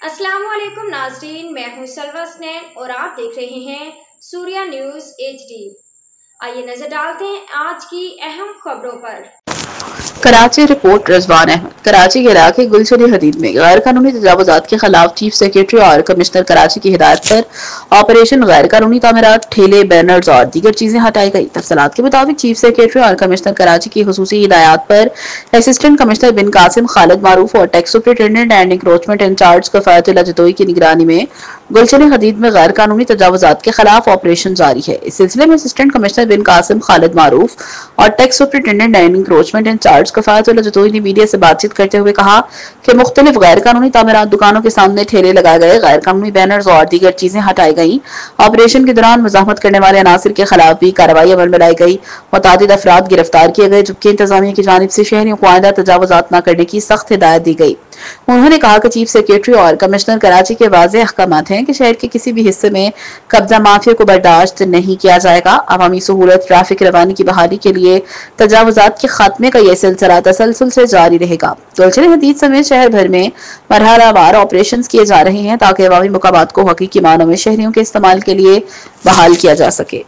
अस्सलाम वालेकुम नाज़रीन, मैं हूं सलवा स्नैन और आप देख रहे हैं सूर्या न्यूज़ HD। आइए नजर डालते हैं आज की अहम खबरों पर। कराची रिपोर्ट रिजवान अहमद। कराची के इलाके गुलशन हदीद में गैर कानूनी तजावुजात के खिलाफ चीफ सेक्रेटरी और कमिश्नर कराची की हिदायत पर ऑपरेशन गैर कानूनी तामीरात, ठेले, बैनर्स और दीगर चीजें हटाई गई। तफसीलात के मुताबिक चीफ सेक्रेटरी और कमिश्नर कराची की खुसूसी हिदायत पर असिस्टेंट कमिश्नर बिन कासिम, खालिद मारूफ और tax superintendent and encroachment in charge Kifayatullah Jatoi की निगरानी में गुलशन हदीद में गैर कानूनी तजावुजात के खिलाफ ऑपरेशन जारी है। इस सिलसिले में असिस्टेंट कमिश्नर बिन कासिम, खालिद मारूफ और tax superintendent and encroachment in charge Kifayatullah Jatoi ने मीडिया से बातचीत करते हुए कहा कि मुख्तलिफ गैर कानूनी तामीरात दुकानों के सामने ठेले लगाए गए, गैर कानूनी बैनर्स और दीगर चीजें हटाई गई। ऑपरेशन के दौरान मुजाहमत करने वाले अनासिर के खिलाफ भी कार्रवाई अमल में लाई गई। मुतादिद अफराद गिरफ्तार किए गए, जबकि इंतजामिया की जानिब से शहरियों को आइंदा तजावुजात न करने की सख्त हिदायत दी गई। उन्होंने कहा कि चीफ सेक्रेटरी और कमिश्नर कराची के वाज़ेह अहकामात हैं कि शहर के किसी भी हिस्से में कब्जा माफिया को बर्दाश्त नहीं किया जाएगा। अवामी सहूलत, ट्रैफिक रवानी की बहाली के लिए तजावुजात के खात्मे का यह सिलसिला तसलसल से जारी रहेगा। गुलशन हदीद समेत शहर भर में मरहलावार ऑपरेशन किए जा रहे हैं ताकि अवामी मकामात को हकीकी मानों में शहरियों के इस्तेमाल के लिए बहाल किया जा सके।